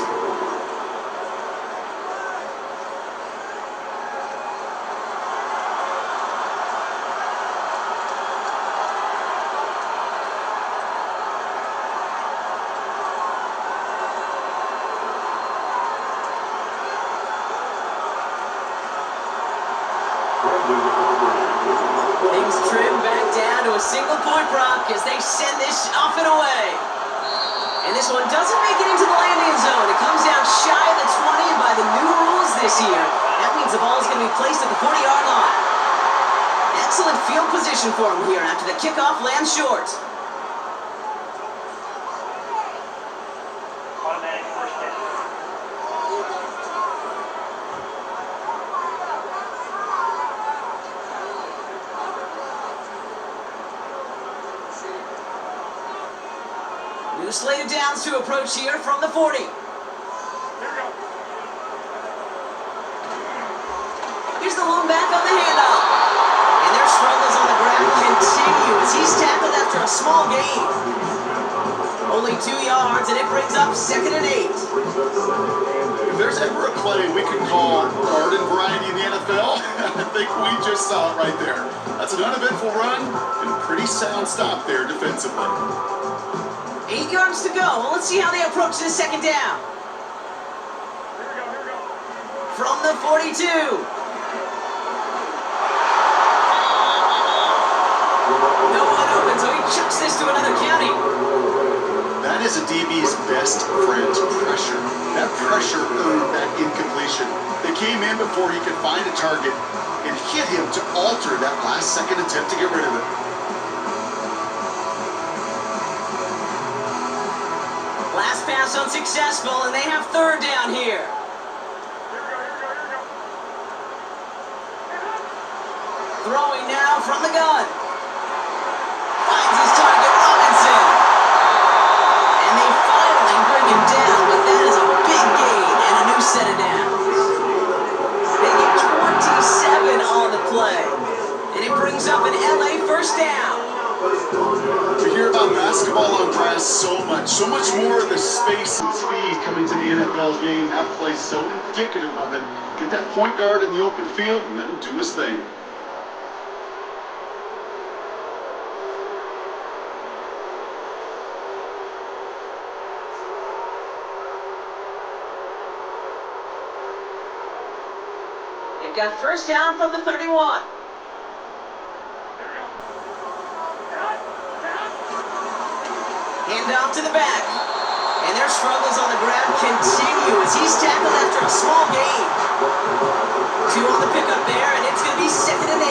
Things trim back down to a single point, Brock, as they send this off and away. And this one doesn't make it into the landing zone. It comes down shy of the 20, and by the new rules this year, that means the ball is going to be placed at the 40-yard line. excellent field position for him here after the kickoff lands short. Automatic first down. New slate of downs to approach here from the 40. Here's the lone back on the handoff. And their struggles on the ground continue as he's tackled after a small gain. Only 2 yards, and it brings up 2nd and 8. If there's ever a play we could call garden variety in the NFL, I think we just saw it right there. That's an uneventful run and a pretty sound stop there defensively. 8 yards to go. Well, let's see how they approach this 2nd down. From the 42. No one open, so he chucks this to another county. That is a DB's best friend, pressure. That pressure earned that incompletion. They came in before he could find a target and hit him to alter that last-second attempt to get rid of it. Last pass unsuccessful, and they have 3rd down here. Throwing now from the gun. Finds his target, Robinson. And they finally bring him down, but that is a big gain and a new set of downs. They get 27 on the play. And it brings up an LA 1st down. We hear about basketball on grass so much more of the space and speed coming to the NFL game. That play so indicative of it. Get that point guard in the open field and let him do his thing. They've got 1st down from the 31. Hand off to the back. And their struggles on the ground continue as he's tackled after a small gain. 2 on the pickup there, and it's going to be 2nd and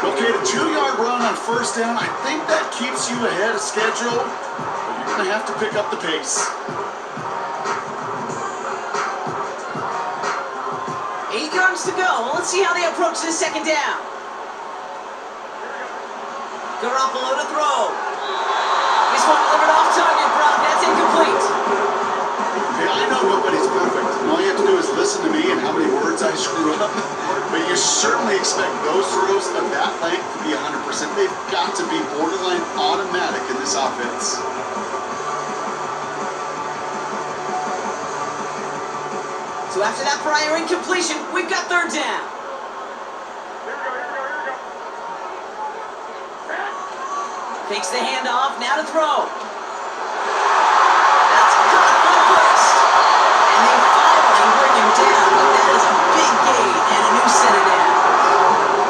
8. Okay, the 2-yard run on 1st down, I think that keeps you ahead of schedule, but you're going to have to pick up the pace. 8 yards to go. Well, let's see how they approach this 2nd down. Garoppolo to throw. This one delivered off target, Brock. That's incomplete. Hey, I know nobody's perfect. And all you have to do is listen to me and how many words I screw up. But you certainly expect those throws of that length to be 100%. They've got to be borderline automatic in this offense. So after that prior incompletion, we've got 3rd down. Fakes the handoff, now to throw. That's caught for the first. And they finally bring him down, but that is a big gain and a new set of downs.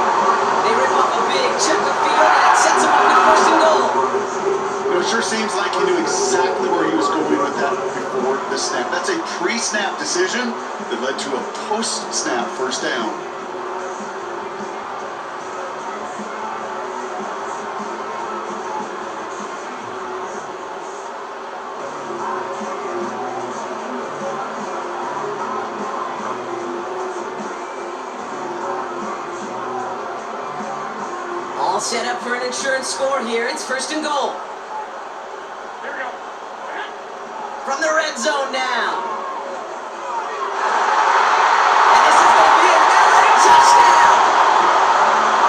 They rip off a big chunk of field, and it sets him up with 1st and goal. It sure seems like he knew exactly where he was going with that before the snap. That's a pre-snap decision that led to a post-snap 1st down. All set up for an insurance score here. It's 1st and goal. From the red zone now. And this is going to be another touchdown.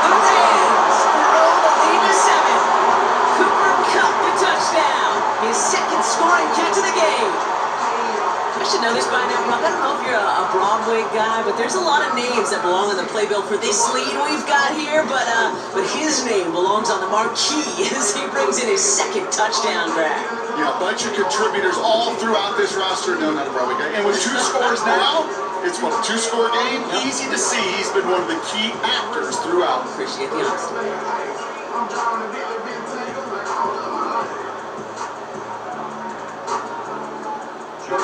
The Rams grow the lead to 7. Cooper Kupp the touchdown. His 2nd scoring catch of the game. I should know this by now, Brock. I don't know if you're a Broadway guy, but there's a lot of names that belong on the playbill for this lead we've got here, but his name belongs on the marquee as he brings in his 2nd touchdown grab. Yeah, a bunch of contributors all throughout this roster. No, not a Broadway guy. And with 2 scores now, it's what, a 2-score game? Yep. Easy to see he's been one of the key actors throughout. Appreciate the honesty.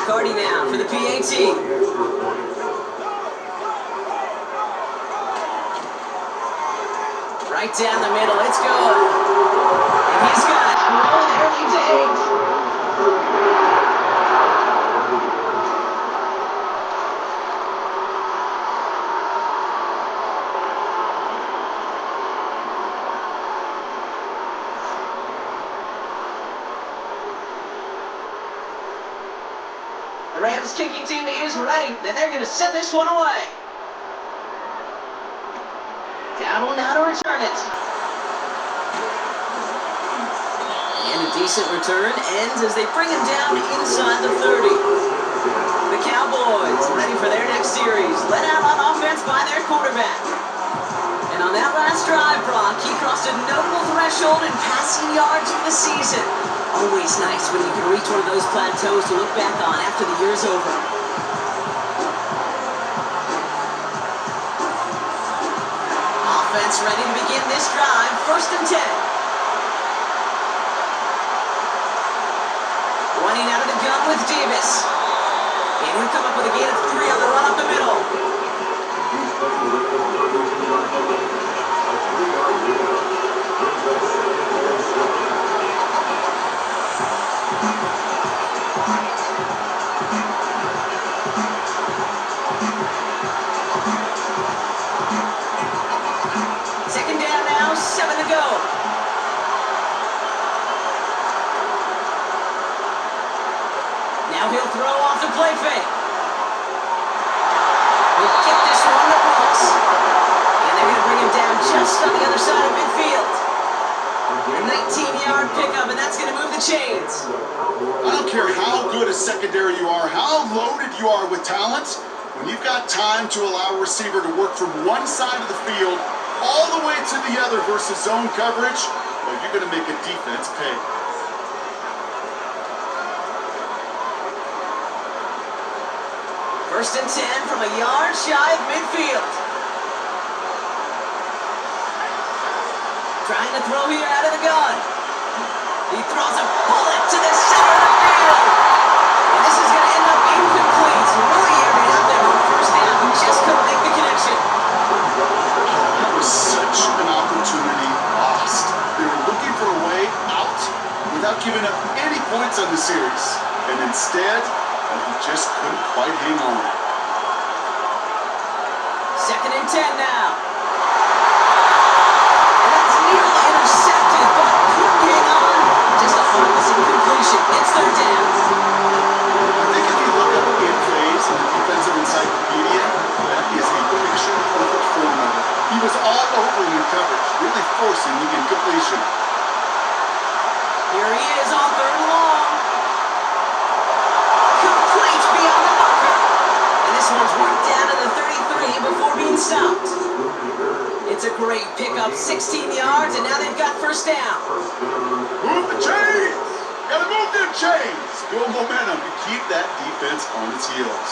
Cardi now for the PAT. Right down the middle. It's good. And he's got it. Early days. The Rams kicking team is ready. Then they're going to send this one away. Down now to return it. And a decent return ends as they bring him down inside the 30. The Cowboys ready for their next series. Let out on offense by their quarterback. And on that last drive, Brock, he crossed a notable threshold in passing yards for the season. Always nice when you can reach one of those plateaus to look back on after the year's over. Offense ready to begin this drive. 1st and 10. Running out of the gun with Davis. And he'll come up with a gain of 3 on the run up the middle. Second down now, 7 to go. Now he'll throw off the play fake. He'll get this one to Brooks. And they're going to bring him down just on the other side of midfield. A 19-yard pickup, and that's going to move the chains. I don't care how good a secondary you are, how loaded you are with talent, when you've got time to allow a receiver to work from one side of the field all the way to the other versus zone coverage, well, you're going to make a defense pay. First and 10 from a yard shy of midfield. Trying to throw here out of the gun. He throws a bullet to the center of the field. And this is going to end up incomplete. Really airing out there on 1st down. He just couldn't make the connection. That was such an opportunity lost. They were looking for a way out without giving up any points on the series. And instead, he just couldn't quite hang on. 2nd and 10 now. And that's nearly intercepted, but couldn't hang on. Just a harmless incompletion. It's 3rd down. I think if you look up in phase in the defensive encyclopedia, that is a picture-perfect form of it. He was all over him in coverage, really forcing the incompletion. Here he is on 3rd and long. Complete beyond the marker. And this one's worked down to the 33 before being stopped. It's a great pickup, 16 yards, and now they've got 1st down. Move the chains! Gotta move them chains! Build momentum to keep that defense on its heels.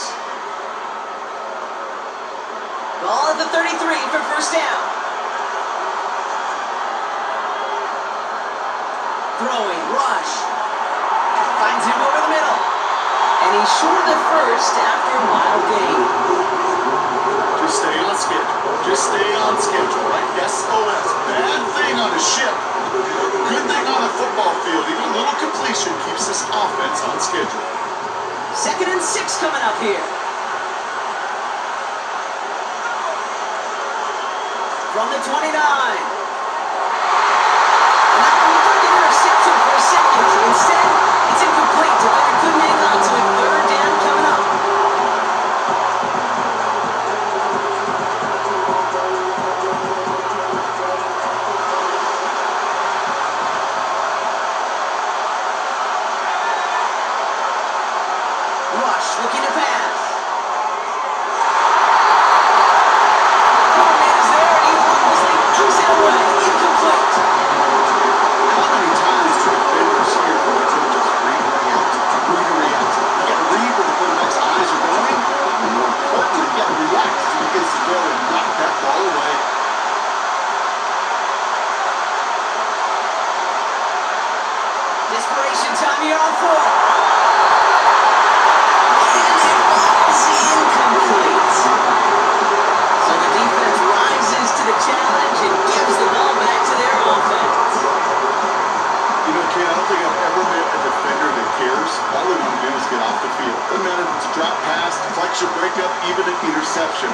Ball at the 33 for 1st down. Throwing, rush. Finds him over the middle. And he's short of the 1st after a wild gain. Just stay on schedule. Just stay on schedule, right? SOS. Bad thing on a ship. Good thing on a football field. Even a little completion keeps this offense on schedule. 2nd and 6 coming up here. From the 29. And that one looked like an interception for a second. Instead, it's incomplete. Defender couldn't hang on to it. 3rd down coming up. Rush looking to pass. Foreman is there, and he harmlessly knocks it away. Incomplete. How many times do defenders hear from a team just read and react? Read and react. You gotta read where the quarterback's eyes are going, and more importantly, you gotta react as he gets to go and knock that ball away. Desperation time here on 4th. And it was incomplete. So the defense rises to the challenge and gives the ball back. It's a drop pass, deflection, breakup, even an interception.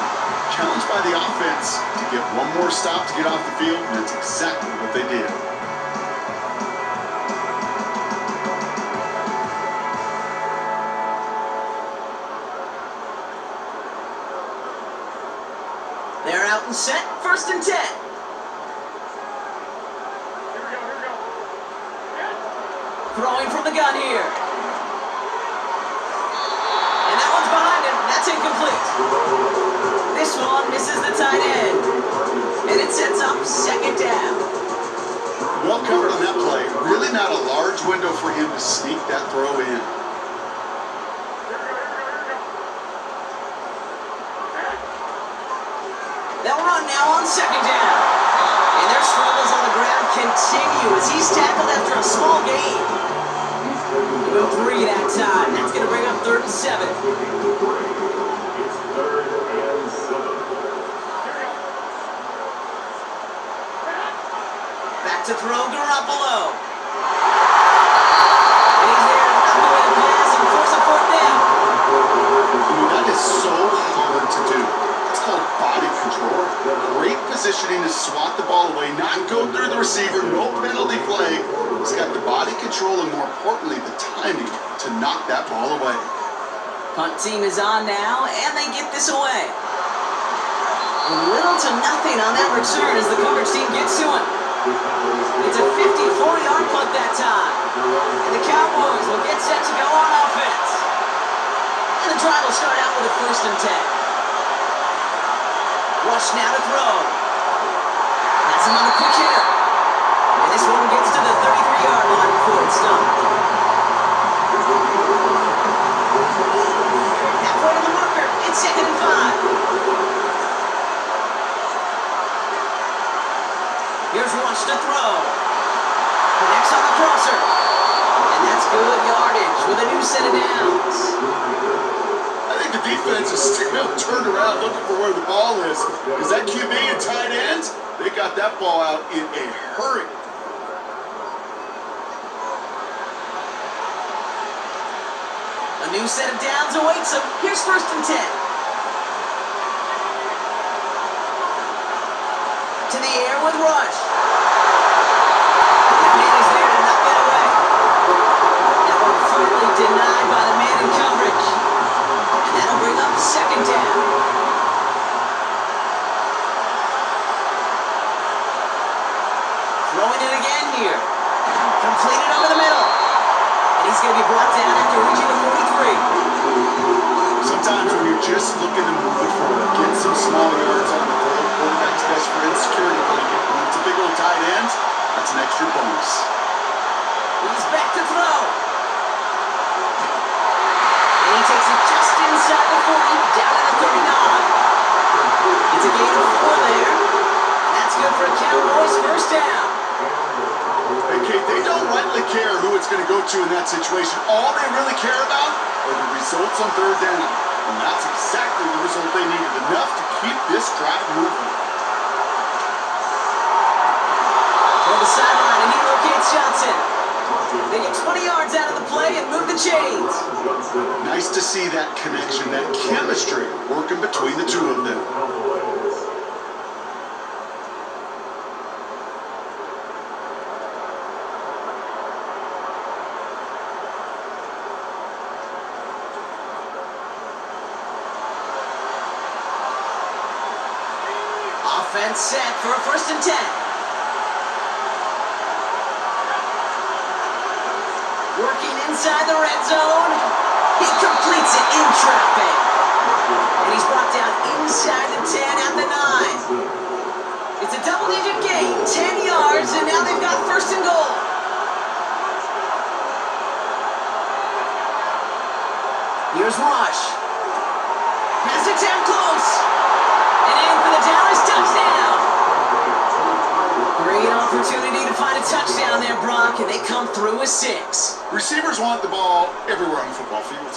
Challenged by the offense to get one more stop to get off the field, and that's exactly what they did. They're out and set, 1st and 10. Throwing from the gun here. And that one's behind him. That's incomplete. This one misses the tight end. And it sets up 2nd down. Well covered on that play. Really not a large window for him to sneak that throw in. They'll run now on 2nd down. And their struggles on the ground continue as he's tackled after a small gain. Go 3 that time. That's going to bring up 3rd and 7. It's 3rd and 7. Back to throw Garoppolo. And he's there to knock away the pass and force a 4th down. That is so hard to do. It's called body control. Great positioning to swat the ball away, not go through the receiver, no penalty flag. He's got the body control and, more importantly, the timing to knock that ball away. Punt team is on now, and they get this away. Little to nothing on that return as the coverage team gets to him. It's a 54-yard punt that time. And the Cowboys will get set to go on offense. And the drive will start out with a 1st and 10. Rush now to throw. That's him on a quick hitter. And this one gets to the 33-yard line before it's stopped. Halfway to the marker. It's 2nd and 5. Here's Rush to throw. Connects on the crosser. And that's good yardage with a new set of downs. I think the defense is still turned around looking for where the ball is. Is that QB and tight ends? They got that ball out in a hurry. A new set of downs awaits him. Here's 1st and 10. To the air with Rush. That man is there to knock that away. That one finally denied by the man in coverage. And that'll bring up 2nd down. Throwing it again here. Completed over the middle. And he's going to be brought down after reaching the 43. Sometimes when you're just looking to move it forward, get some small yards on the field, quarterback's best friend, security blanket. When it's a big old tight end, that's an extra bonus. He's back to throw. And he takes it just inside the 40, down to the 39. It's a gain of 4 there. And that's good for a Cowboys 1st down. Hey, Kate, they don't rightly care who it's going to go to in that situation. All they really care about are the results on 3rd down. And that's exactly the result they needed, enough to keep this drive moving. On the sideline, and he locates Johnson. They get 20 yards out of the play and move the chains. Nice to see that connection, that chemistry working between the two of them. Offense set for a 1st and 10. Working inside the red zone. He completes it in traffic. And he's brought down inside the 10 at the 9. It's a double-digit gain, 10 yards, and now they've got 1st and goal. Here's Rush. Pass attempt close. And in for the Dallas touchdown. Great opportunity to find a touchdown there, Brock, and they come through with 6. Receivers want the ball everywhere on the football field.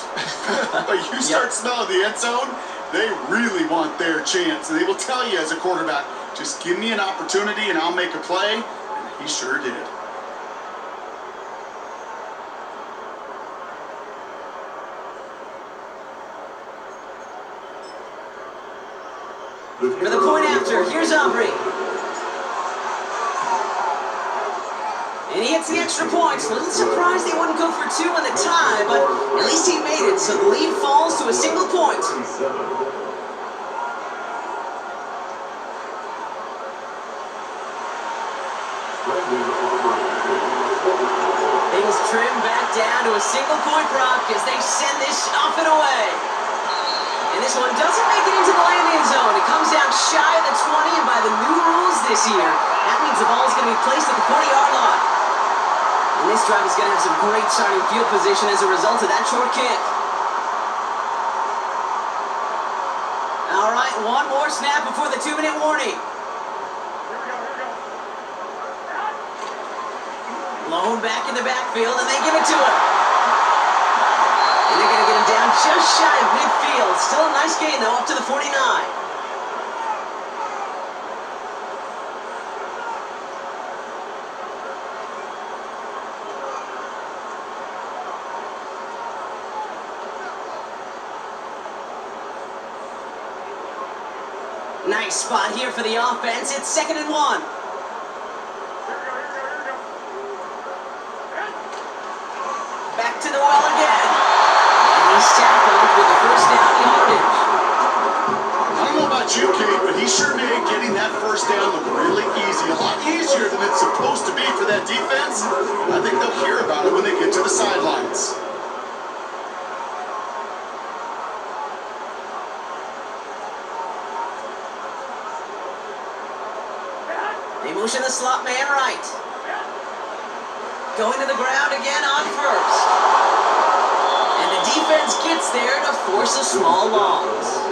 But you start smelling the end zone, they really want their chance. And they will tell you as a quarterback, just give me an opportunity and I'll make a play. And he sure did. For the point after, here's Aubrey. And he hits the extra points. A little surprised they wouldn't go for two in the tie, but at least he made it, so the lead falls to a single point. Things trim back down to a single point rock as they send this off and away. And this one doesn't make it into the landing zone. It comes down shy of the 20, and by the new rules this year, that means the ball is going to be placed at the 40-yard line. And this drive is going to have some great starting field position as a result of that short kick. All right, one more snap before the 2-minute warning. Lone back in the backfield, and they give it to him. And they're going to get him down just shy of midfield. Still a nice gain, though, up to the 49. Nice spot here for the offense. It's 2nd and 1. Back to the well again. And he's tackled with the first down yardage. I don't know about you, Kate, but he sure made getting that first down look really easy. A lot easier than it's supposed to be for that defense. I think they'll hear about it when they get to the sidelines. They motion the slot man right. Going to the ground again on first. And the defense gets there to force a small loss.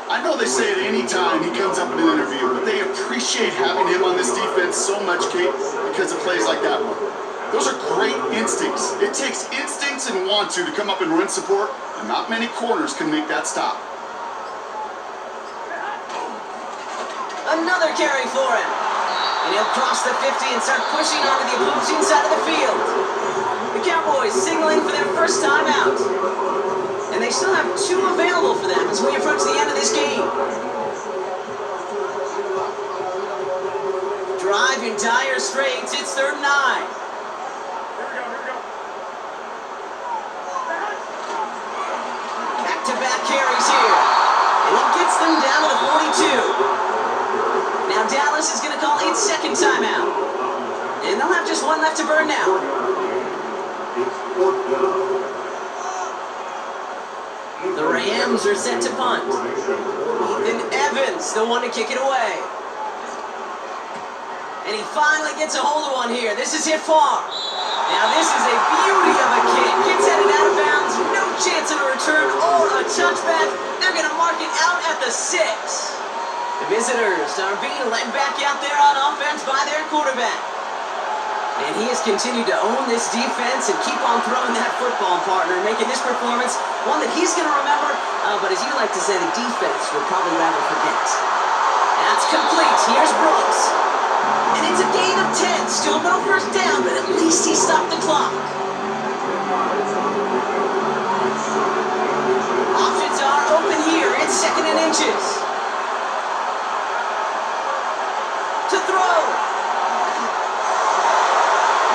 I know they say it any time he comes up in an interview, but they appreciate having him on this defense so much, Kate, because of plays like that one. Those are great instincts. It takes instincts and want to come up and run support, and not many corners can make that stop. Another carry for him. And he'll cross the 50 and start pushing onto the opposing side of the field. The Cowboys signaling for their first time out. And they still have 2 available for them as we approach the end of this game. Drive in dire straits. It's 3rd and 9. Back-to-back carries here. And he gets them down to the 42. Now Dallas is going to call its 2nd timeout. And they'll have just 1 left to burn now. The Rams are set to punt. Ethan Evans, the one to kick it away. And he finally gets a hold of one here. This is hit far. Now this is a beauty of a kick. Gets headed out of bounds. No chance of a return or a touchback. They're going to mark it out at the 6. The visitors are being led back out there on offense by their quarterback. And he has continued to own this defense and keep on throwing that football, partner, making this performance one that he's going to remember, but as you like to say, the defense will probably rather forget. That's complete. Here's Brooks. And it's a gain of 10. Still no first down, but at least he stopped the clock. Options are open here. It's 2nd and inches. To throw.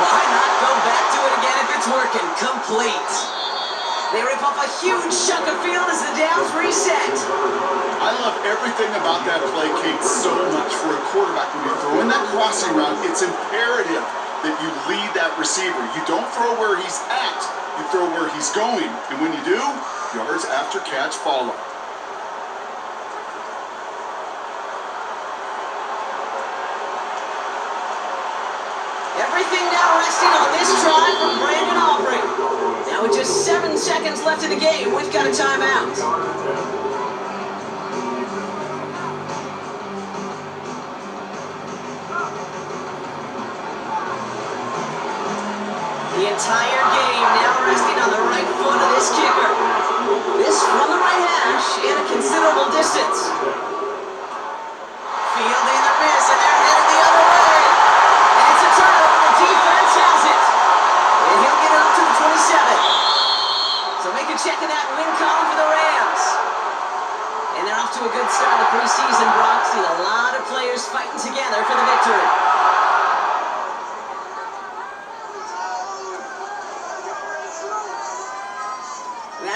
Why not go back to it again if it's working? Complete. They rip off a huge chunk of field as the downs reset. I love everything about that play, Kate, so much for a quarterback. When you throw in that crossing route, it's imperative that you lead that receiver. You don't throw where he's at, you throw where he's going. And when you do, yards after catch follow. Everything now resting on this try from Brandon Aubrey. Now with just 7 seconds left in the game, we've got a timeout. The entire game now resting on the right foot of this kicker. This from the right hash in a considerable distance. Fielding the miss, and they're headed the other way. And it's a turnover. The defense has it. And he'll get it up to the 27. So make a check in that win column for the Rams. And they're off to a good start of the preseason.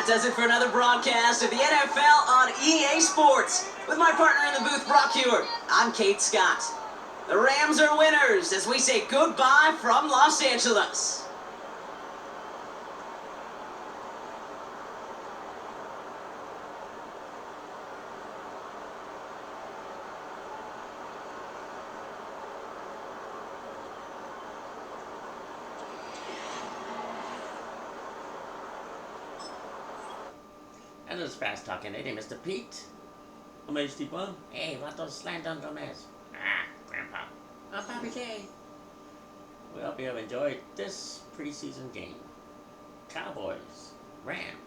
that does it for another broadcast of the NFL on EA Sports. With my partner in the booth, Brock Hewitt, I'm Kate Scott. The Rams are winners as we say goodbye from Los Angeles. And it's fast talking. Hey, Mr. Pete. I'm HD1. Hey, what those slam dunk Gomez? Ah, Grandpa. Oh, Bobby J. We hope you have enjoyed this preseason game. Cowboys, Rams.